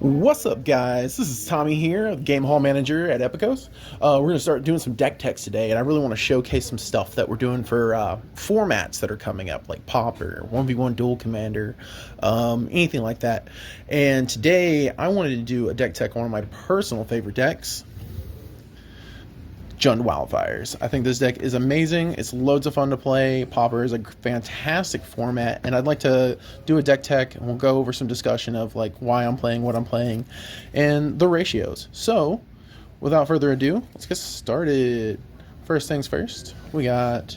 What's up, guys? This is Tommy here, Game Hall Manager at Epicos. We're going to start doing some deck techs today, and I really want to showcase some stuff that we're doing for formats that are coming up, like Pauper, 1v1 Dual Commander, anything like that. And today, I wanted to do a deck tech on one of my personal favorite decks, Jund Wildfires. I think this deck is amazing. It's loads of fun to play. Pauper is a fantastic format, and I'd like to do a deck tech, and we'll go over some discussion of like why I'm playing, what I'm playing, and the ratios. So, without further ado, let's get started. First things first, we got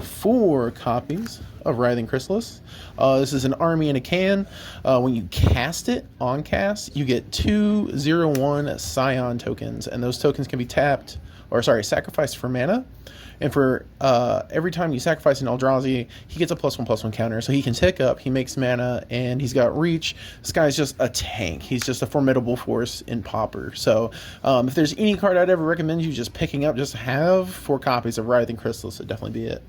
4 copies of Writhing Chrysalis. This is an army in a can. When you cast it on cast, you get 2/0/1 Scion tokens, and those tokens can be tapped, or sorry, sacrificed for mana. And for every time you sacrifice an Eldrazi, he gets a +1/+1 counter, so he can tick up, he makes mana, and he's got reach. This guy's just a tank. He's just a formidable force in Pauper. So if there's any card I'd ever recommend you just picking up, just have 4 copies of Writhing Chrysalis. Would definitely be it.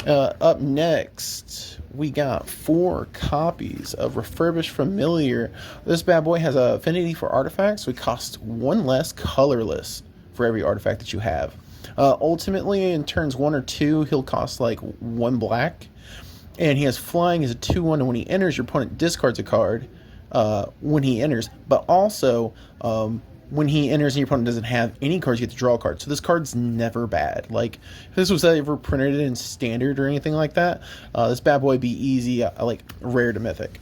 Up next, we got 4 copies of Refurbished Familiar. This bad boy has an affinity for artifacts, so it costs 1 less colorless for every artifact that you have. Ultimately, in turns 1 or 2, he'll cost like 1 black. And he has flying as a 2/1, and when he enters, your opponent discards a card when he enters. But also, when he enters and your opponent doesn't have any cards, you get to draw a card. So this card's never bad. Like, if this was ever printed in standard or anything like that, this bad boy would be easy, like rare to mythic.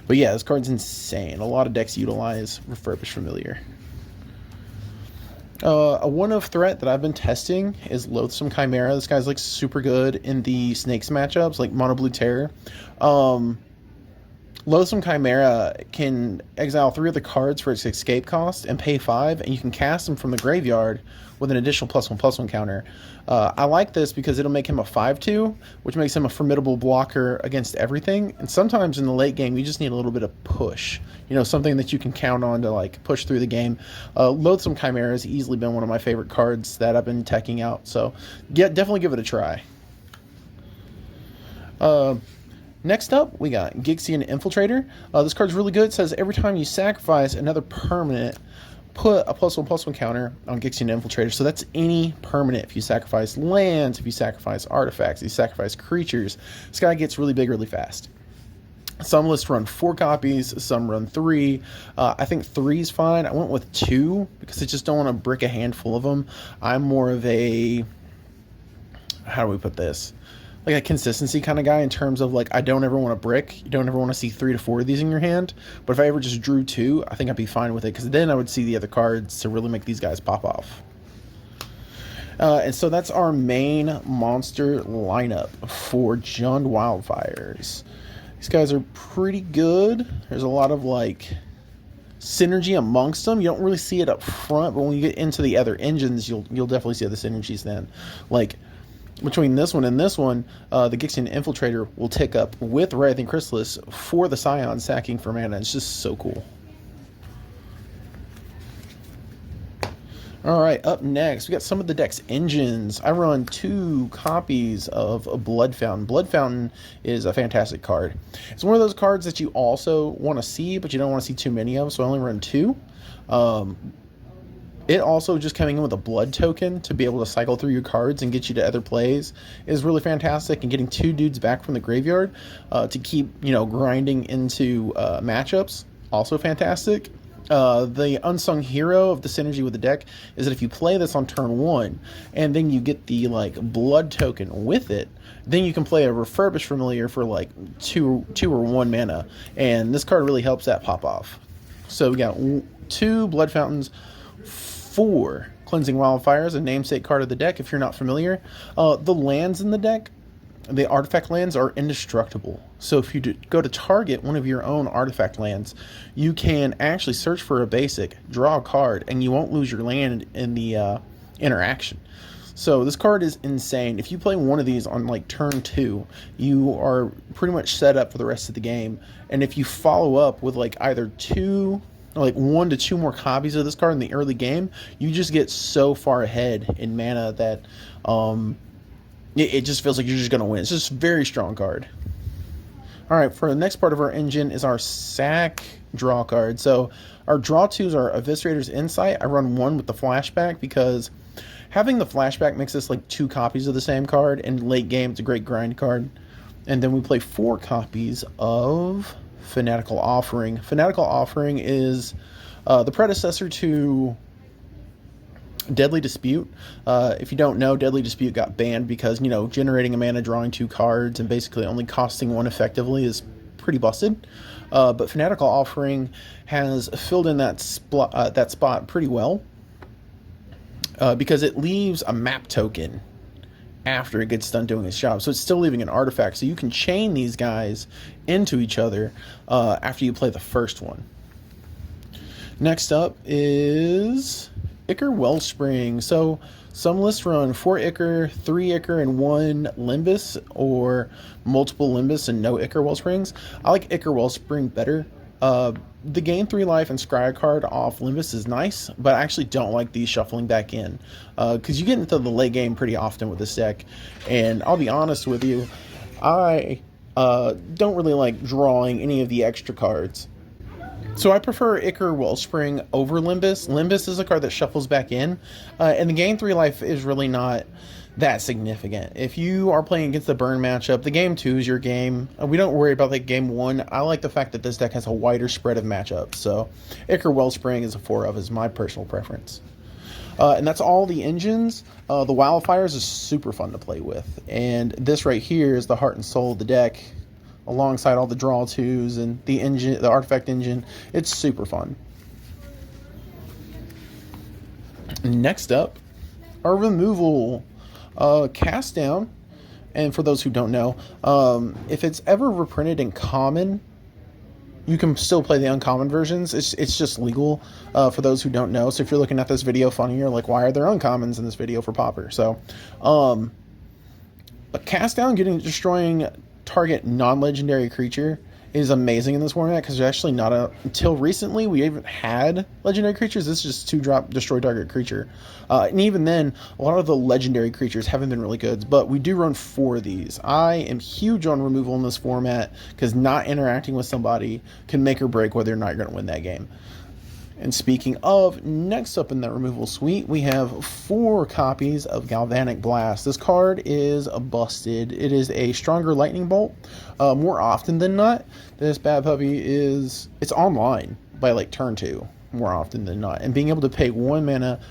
But yeah, this card's insane. A lot of decks utilize Refurbished Familiar. A one-of threat that I've been testing is Loathsome Chimera. This guy's like super good in the Snakes matchups, like Mono Blue Terror. Loathsome Chimera can exile 3 of the cards for its escape cost and pay 5, and you can cast them from the graveyard with an additional +1/+1 counter. I like this because it'll make him a 5/2, which makes him a formidable blocker against everything. And sometimes in the late game, you just need a little bit of push. You know, something that you can count on to like push through the game. Loathsome Chimera has easily been one of my favorite cards that I've been teching out. So, yeah, definitely give it a try. Next up, we got Gixian Infiltrator. This card's really good. It says every time you sacrifice another permanent, put a +1/+1 counter on Gixian Infiltrator. So that's any permanent. If you sacrifice lands, if you sacrifice artifacts, if you sacrifice creatures, this guy gets really big really fast. Some lists run 4 copies, some run 3. I think 3 is fine. I went with 2 because I just don't want to brick a handful of them. I'm more of a, how do we put this? Like a consistency kind of guy in terms of like, I don't ever want to brick. You don't ever want to see 3 to 4 of these in your hand. But if I ever just drew 2, I think I'd be fine with it, because then I would see the other cards to really make these guys pop off. And so that's our main monster lineup for Jund Wildfires. These guys are pretty good. There's a lot of like synergy amongst them. You don't really see it up front, but when you get into the other engines, you'll definitely see the synergies then. Like, between this one and this one, the Gixian Infiltrator will tick up with Writhing Chrysalis for the Scion sacking for mana. It's just so cool. Alright, up next, we got some of the deck's engines. I run 2 copies of a Blood Fountain. Blood Fountain is a fantastic card. It's one of those cards that you also want to see, but you don't want to see too many of, so I only run 2. It also just coming in with a blood token to be able to cycle through your cards and get you to other plays is really fantastic. And getting 2 dudes back from the graveyard to keep, grinding into matchups, also fantastic. The unsung hero of the synergy with the deck is that if you play this on turn 1 and then you get the like blood token with it, then you can play a Refurbished Familiar for like 2 or 1 mana, and this card really helps that pop off. So we got 2 Blood Fountains, 4 Cleansing Wildfires, a namesake card of the deck if you're not familiar. The lands in the deck, the artifact lands, are indestructible. So if you go to target one of your own artifact lands, you can actually search for a basic, draw a card, and you won't lose your land in the interaction. So this card is insane. If you play one of these on like turn 2, you are pretty much set up for the rest of the game. And if you follow up with like either 1 to 2 more copies of this card in the early game, you just get so far ahead in mana that it just feels like you're just going to win. It's just a very strong card. Alright, for the next part of our engine is our sack draw card. So our draw 2s are Eviscerator's Insight. I run 1 with the flashback because having the flashback makes us like 2 copies of the same card, and late game it's a great grind card. And then we play 4 copies of Fanatical Offering. Fanatical Offering is the predecessor to Deadly Dispute. If you don't know, Deadly Dispute got banned because, you know, generating a mana, drawing 2 cards, and basically only costing 1 effectively is pretty busted. But Fanatical Offering has filled in that spot pretty well because it leaves a map token after it gets done doing its job. So it's still leaving an artifact. So you can chain these guys into each other after you play the first one. Next up is Ichor Wellspring. So some lists run 4 Ichor, 3 Ichor, and 1 Limbus, or multiple Limbus and no Ichor Wellsprings. I like Ichor Wellspring better. The gain 3 life and scry card off Limbus is nice, but I actually don't like these shuffling back in because you get into the late game pretty often with this deck. And I'll be honest with you, I don't really like drawing any of the extra cards. So I prefer Ichor Wellspring over Limbus. Limbus is a card that shuffles back in, and the gain 3 life is really not that significant. If you are playing against the burn matchup, the game 2 is your game. We don't worry about like game 1. I like the fact that this deck has a wider spread of matchups. So Ichor Wellspring is a 4 of is my personal preference. And that's all the engines. The Wildfires is super fun to play with. And this right here is the heart and soul of the deck, alongside all the draw 2s and the engine, the artifact engine. It's super fun. Next up, our removal. Cast Down, and for those who don't know, if it's ever reprinted in common, you can still play the uncommon versions. It's just legal for those who don't know. So if you're looking at this video funny, you're like, why are there uncommons in this video for Pauper? So a Cast Down destroying target non-legendary creature is amazing in this format because there's actually not until recently we even had legendary creatures. This is just 2-drop destroy target creature, and even then a lot of the legendary creatures haven't been really good, but we do run 4 of these. I am huge on removal in this format because not interacting with somebody can make or break whether or not you're going to win that game. And speaking of, next up in that removal suite, we have 4 copies of Galvanic Blast. This card is busted. It is a stronger lightning bolt. More often than not, this bad puppy it's online by like turn 2, more often than not. And being able to pay 1 mana,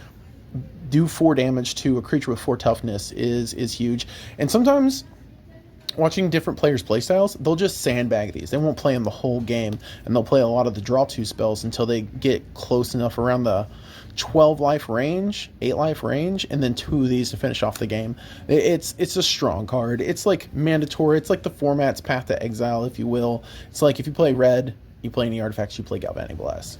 do 4 damage to a creature with 4 toughness is huge. And sometimes, watching different players' playstyles, they'll just sandbag these. They won't play them the whole game, and they'll play a lot of the draw 2 spells until they get close enough around the 12 life range, 8 life range, and then 2 of these to finish off the game. It's a strong card. It's like mandatory. It's like the format's Path to Exile, if you will. It's like if you play red, you play any artifacts, you play Galvanic Blast.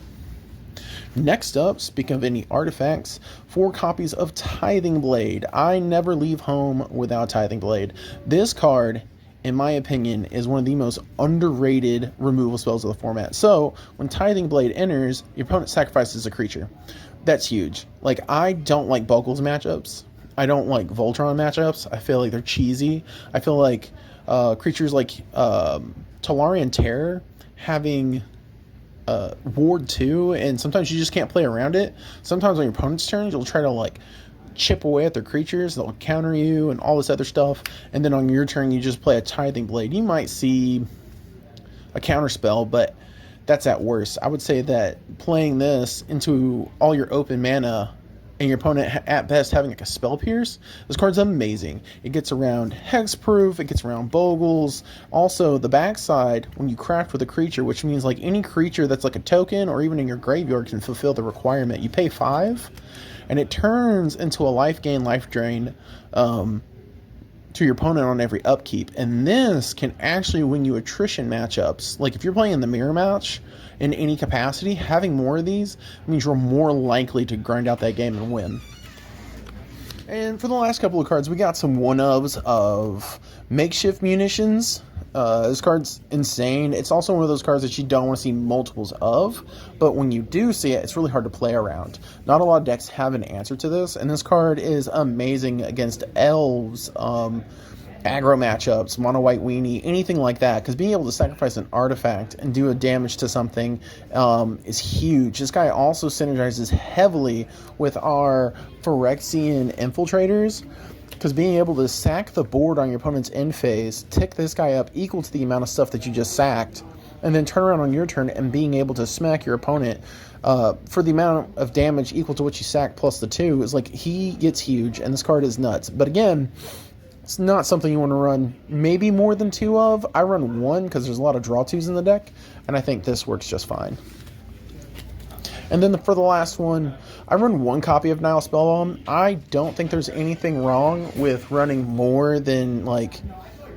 Next up, speaking of any artifacts, 4 copies of Tithing Blade. I never leave home without Tithing Blade. This card, in my opinion, is one of the most underrated removal spells of the format. So, when Tithing Blade enters, your opponent sacrifices a creature. That's huge. Like, I don't like Buckles matchups. I don't like Voltron matchups. I feel like they're cheesy. I feel like creatures like Talarian Terror having Ward 2, and sometimes you just can't play around it. Sometimes on your opponent's turn, you'll try to like chip away at their creatures, they'll counter you and all this other stuff, and then on your turn you just play a Tithing Blade. You might see a counter spell, but that's at worst. I would say that playing this into all your open mana and your opponent at best having like a Spell Pierce, this card's amazing. It gets around Hexproof, it gets around Bogles. Also, the backside, when you craft with a creature, which means like any creature that's like a token or even in your graveyard can fulfill the requirement. You pay 5, and it turns into a life gain, life drain to your opponent on every upkeep. And this can actually win you attrition matchups. Like if you're playing the mirror match in any capacity, having more of these means you're more likely to grind out that game and win. And for the last couple of cards, we got some one-ofs of Makeshift Munitions. This card's insane. It's also one of those cards that you don't want to see multiples of, but when you do see it, it's really hard to play around. Not a lot of decks have an answer to this, and this card is amazing against elves. aggro matchups, mono white weenie, anything like that, because being able to sacrifice an artifact and do a damage to something is huge. This guy also synergizes heavily with our Phyrexian infiltrators, because being able to sack the board on your opponent's end phase, tick this guy up equal to the amount of stuff that you just sacked, and then turn around on your turn and being able to smack your opponent for the amount of damage equal to what you sack plus the 2 is like, he gets huge, and this card is nuts. But again, it's not something you want to run maybe more than 2 of. I run 1 because there's a lot of draw 2s in the deck, and I think this works just fine. And then for the last one, I run 1 copy of Nile Spellbomb. I don't think there's anything wrong with running more than like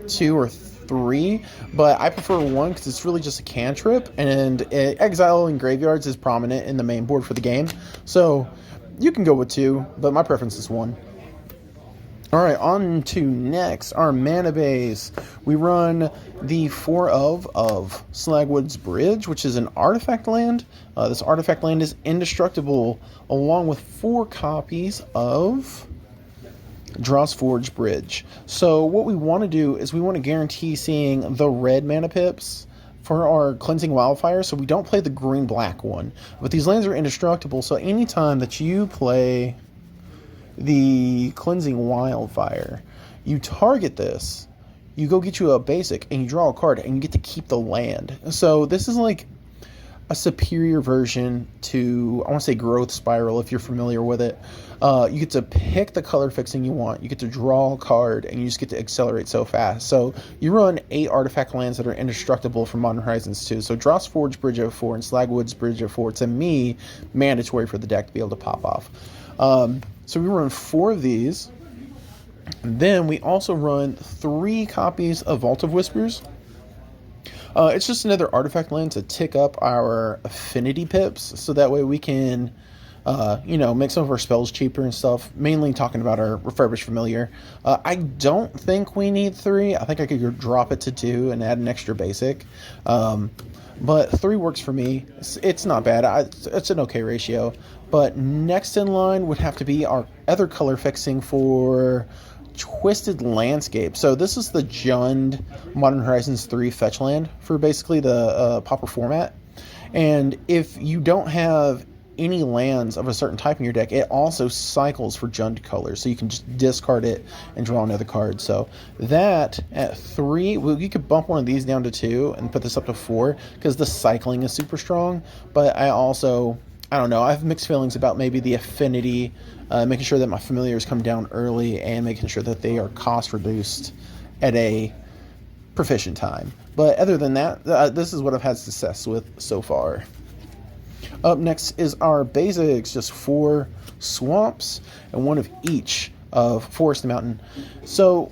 2 or 3, but I prefer 1 because it's really just a cantrip, and Exile in Graveyards is prominent in the main board for the game. So you can go with 2, but my preference is 1. Alright, on to next, our mana base. We run the 4 of Slagwood's Bridge, which is an artifact land. This artifact land is indestructible, along with 4 copies of Draw's Forge Bridge. So what we want to do is we want to guarantee seeing the red mana pips for our Cleansing Wildfire, so we don't play the green-black one. But these lands are indestructible, so anytime that you play the Cleansing Wildfire, you target this, you go get you a basic, and you draw a card, and you get to keep the land. So this is like a superior version to, I want to say, Growth Spiral, if you're familiar with it. You get to pick the color fixing you want, you get to draw a card, and you just get to accelerate so fast. So you run 8 artifact lands that are indestructible from Modern Horizons 2. So Draw's Forge Bridge of 4 and Slagwood's Bridge of 4, to me, mandatory for the deck to be able to pop off. So we run 4 of these. And then we also run 3 copies of Vault of Whispers. It's just another artifact land to tick up our affinity pips, so that way we can, make some of our spells cheaper and stuff. Mainly talking about our Refurbished Familiar. I don't think we need 3. I think I could drop it to 2 and add an extra basic. But 3 works for me. It's not bad. It's an okay ratio. But next in line would have to be our other color fixing for Twisted Landscape. So this is the Jund Modern Horizons 3 fetch land for basically the Pauper format. And if you don't have any lands of a certain type in your deck, it also cycles for Jund colors, so you can just discard it and draw another card. So that at 3, well, you could bump one of these down to 2 and put this up to 4 because the cycling is super strong. But I don't know, I have mixed feelings about maybe the affinity, making sure that my familiars come down early and making sure that they are cost reduced at a proficient time. But other than that, this is what I've had success with so far. Up next is our basics, just 4 swamps and 1 of each of Forest and Mountain. So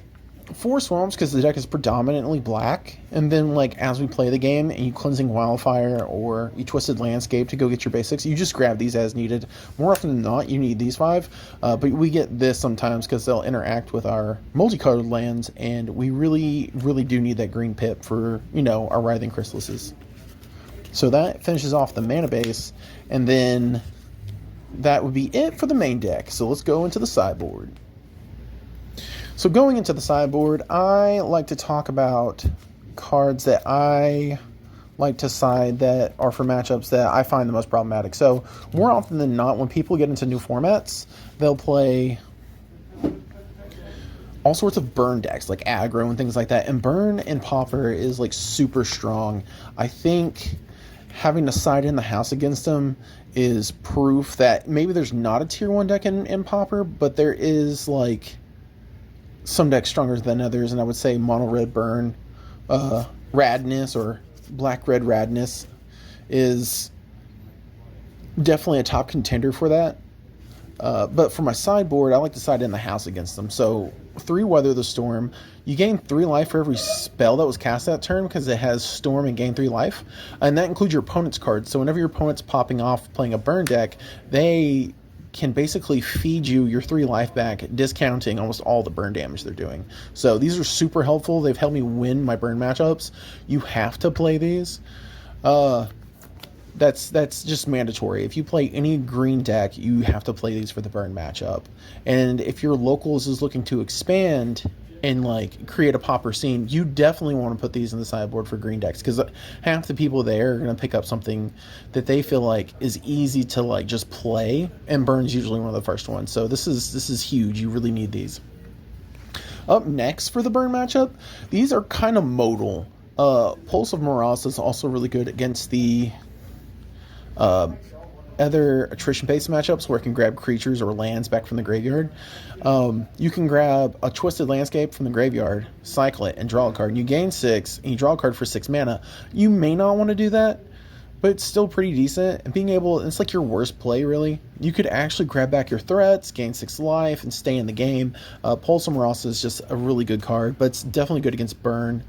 4 swamps because the deck is predominantly black, and then like as we play the game and you Cleansing Wildfire or you Twisted Landscape to go get your basics, you just grab these as needed. More often than not, you need these 5, but we get this sometimes because they'll interact with our multicolored lands, and we really do need that green pip for, our Writhing Chrysalises. So that finishes off the mana base, and then that would be it for the main deck. So let's go into the sideboard. So going into the sideboard, I like to talk about cards that I like to side that are for matchups that I find the most problematic. So more often than not, when people get into new formats, they'll play all sorts of burn decks, like aggro and things like that. And burn in Pauper is like super strong. I think having to side in the house against them is proof that maybe there's not a tier 1 deck in Pauper, but there is like some decks stronger than others, and I would say mono red burn, radness, or black red radness is definitely a top contender for that. But for my sideboard, I like to side in the house against them. So 3 Weather the Storm. You gain 3 life for every spell that was cast that turn because it has Storm and gain 3 life. And that includes your opponent's cards. So whenever your opponent's popping off playing a burn deck, they can basically feed you your 3 life back, discounting almost all the burn damage they're doing. So these are super helpful. They've helped me win my burn matchups. You have to play these. That's just mandatory. If you play any green deck, you have to play these for the burn matchup. And if your locals is looking to expand, and like create a Pauper scene, you definitely want to put these in the sideboard for green decks, because half the people there are going to pick up something that they feel like is easy to like just play, and Burn's usually one of the first ones. So this is huge. You really need these. Up next for the Burn matchup, these are kind of modal. Pulse of Moroz is also really good against the other attrition-based matchups where it can grab creatures or lands back from the graveyard. You can grab a Twisted Landscape from the graveyard, cycle it, and draw a card. And you gain 6, and you draw a card for 6 mana. You may not want to do that, but it's still pretty decent. And being able, it's like your worst play, really. You could actually grab back your threats, gain 6 life, and stay in the game. Pulse of Moroz is just a really good card, but it's definitely good against Burn.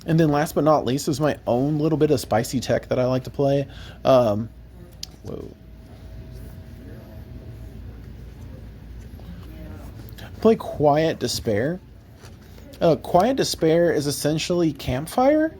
And then last but not least is my own little bit of spicy tech that I like to play. Play Quiet Despair. Quiet Despair is essentially Campfire,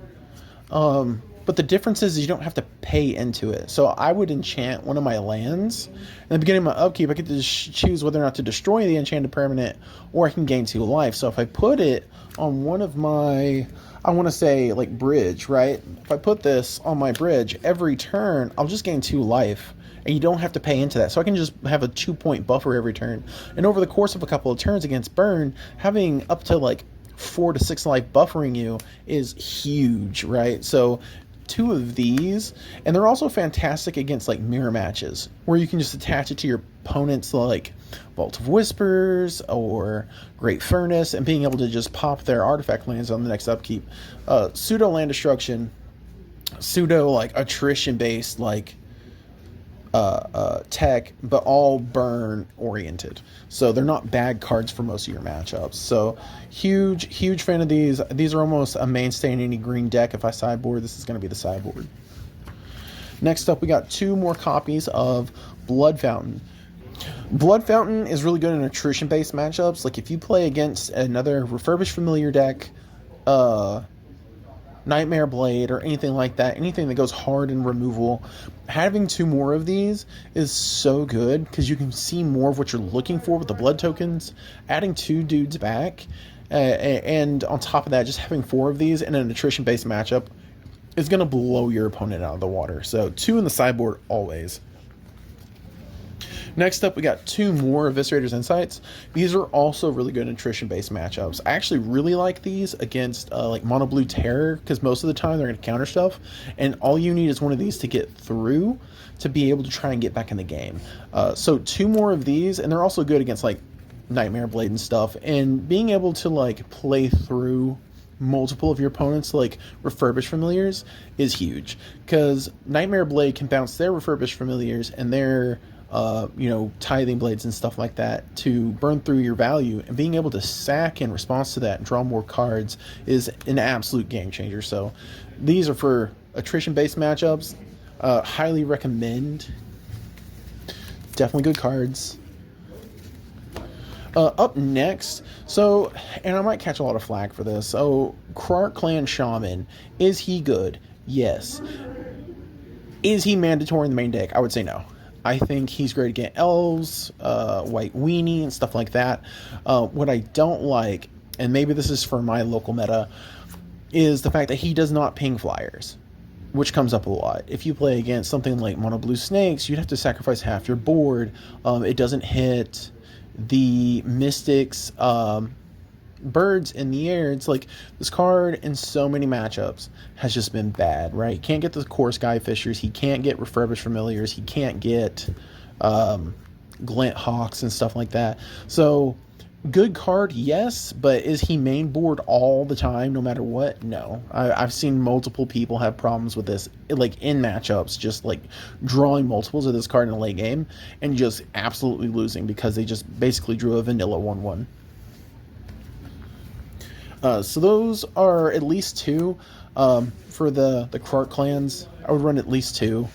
but the difference is you don't have to pay into it. So I would enchant one of my lands. In the beginning of my upkeep, I get to choose whether or not to destroy the enchanted permanent, or I can gain 2 life. So if I put it on one of my, I want to say like bridge, right? If I put this on my bridge, every turn I'll just gain 2 life, and you don't have to pay into that. So I can just have a 2-point buffer every turn. And over the course of a couple of turns against Burn, having up to like 4 to 6 life buffering you is huge, right? So 2 of these, and they're also fantastic against like mirror matches where you can just attach it to your opponent's like Vault of Whispers or Great Furnace, and being able to just pop their artifact lands on the next upkeep. Pseudo land destruction, pseudo like attrition based like tech, but all Burn oriented. So they're not bad cards for most of your matchups. So huge fan of these. These are almost a mainstay in any green deck. If I sideboard, this is going to be the sideboard. Next up, we got 2 more copies of Blood Fountain. Blood Fountain is really good in attrition-based matchups. Like if you play against another Refurbished Familiar deck, Nightmare Blade, or anything like that, anything that goes hard in removal, having 2 more of these is so good because you can see more of what you're looking for with the blood tokens. Adding 2 dudes back, and on top of that, just having 4 of these in an attrition-based matchup is going to blow your opponent out of the water. So 2 in the sideboard always. Next up, we got 2 more Eviscerator's Insights. These are also really good in attrition-based matchups. I actually really like these against like Mono Blue Terror, because most of the time they're going to counter stuff, and all you need is one of these to get through to be able to try and get back in the game. So 2 more of these, and they're also good against like Nightmare Blade and stuff, and being able to like play through multiple of your opponents like Refurbished Familiars is huge, because Nightmare Blade can bounce their Refurbished Familiars and their Tithing Blades and stuff like that to burn through your value, and being able to sack in response to that and draw more cards is an absolute game changer. So these are for attrition-based matchups. Highly recommend. Definitely good cards. Up next, and I might catch a lot of flack for this. So, Krark Clan Shaman, is he good? Yes. Is he mandatory in the main deck? I would say no. I think he's great against elves, white weenie, and stuff like that. What I don't like, and maybe this is for my local meta, is the fact that he does not ping flyers, which comes up a lot. If you play against something like Mono Blue Snakes, you'd have to sacrifice half your board. It doesn't hit the Mystics birds in the air. It's like this card in so many matchups has just been bad, right? He can't get the core Skyfishers, he can't get Refurbished Familiars, he can't get Glint Hawks and stuff like that. So good card, yes, but is he main board all the time no matter what? No. I've seen multiple people have problems with this, like in matchups, just like drawing multiples of this card in a late game and just absolutely losing because they just basically drew a vanilla 1/1. So those are at least 2 for the Krark clans. I would run at least 2.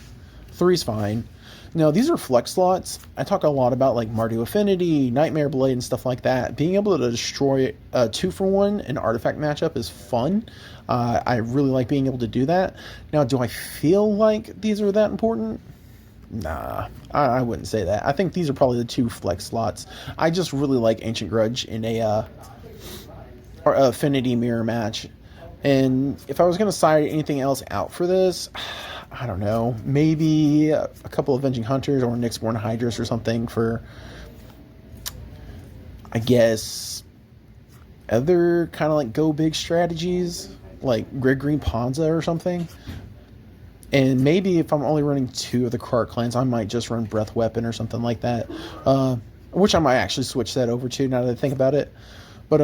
3's fine. Now, these are flex slots. I talk a lot about like Mardu Affinity, Nightmare Blade, and stuff like that. Being able to destroy 2-for-1 in artifact matchup is fun. I really like being able to do that. Now, do I feel like these are that important? Nah, I wouldn't say that. I think these are probably the 2 flex slots. I just really like Ancient Grudge in a affinity mirror match. And if I was going to side anything else out for this, I don't know, maybe a couple of Avenging Hunters or Nyxborn Hydras or something for, I guess, other kind of like go big strategies, like Grid Green Ponza or something. And maybe if I'm only running 2 of the Kark clans, I might just run Breath Weapon or something like that, which I might actually switch that over to now that I think about it. But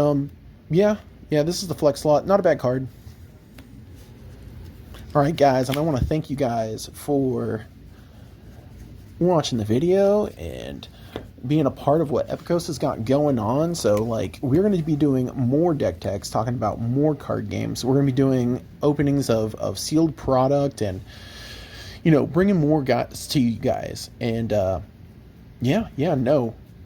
yeah, this is the flex slot. Not a bad card. All right, guys, and I want to thank you guys for watching the video and being a part of what Epicos has got going on. So, like, we're going to be doing more deck techs, talking about more card games. We're going to be doing openings of sealed product and, you know, bringing more guys to you guys. And,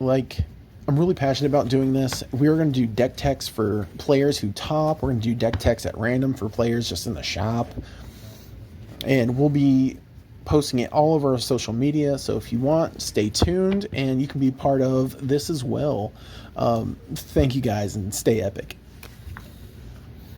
like, I'm really passionate about doing this. We're going to do deck techs for players who top. We're going to do deck techs at random for players just in the shop. And we'll be posting it all over our social media. So if you want, stay tuned and you can be part of this as well. Thank you guys and stay epic.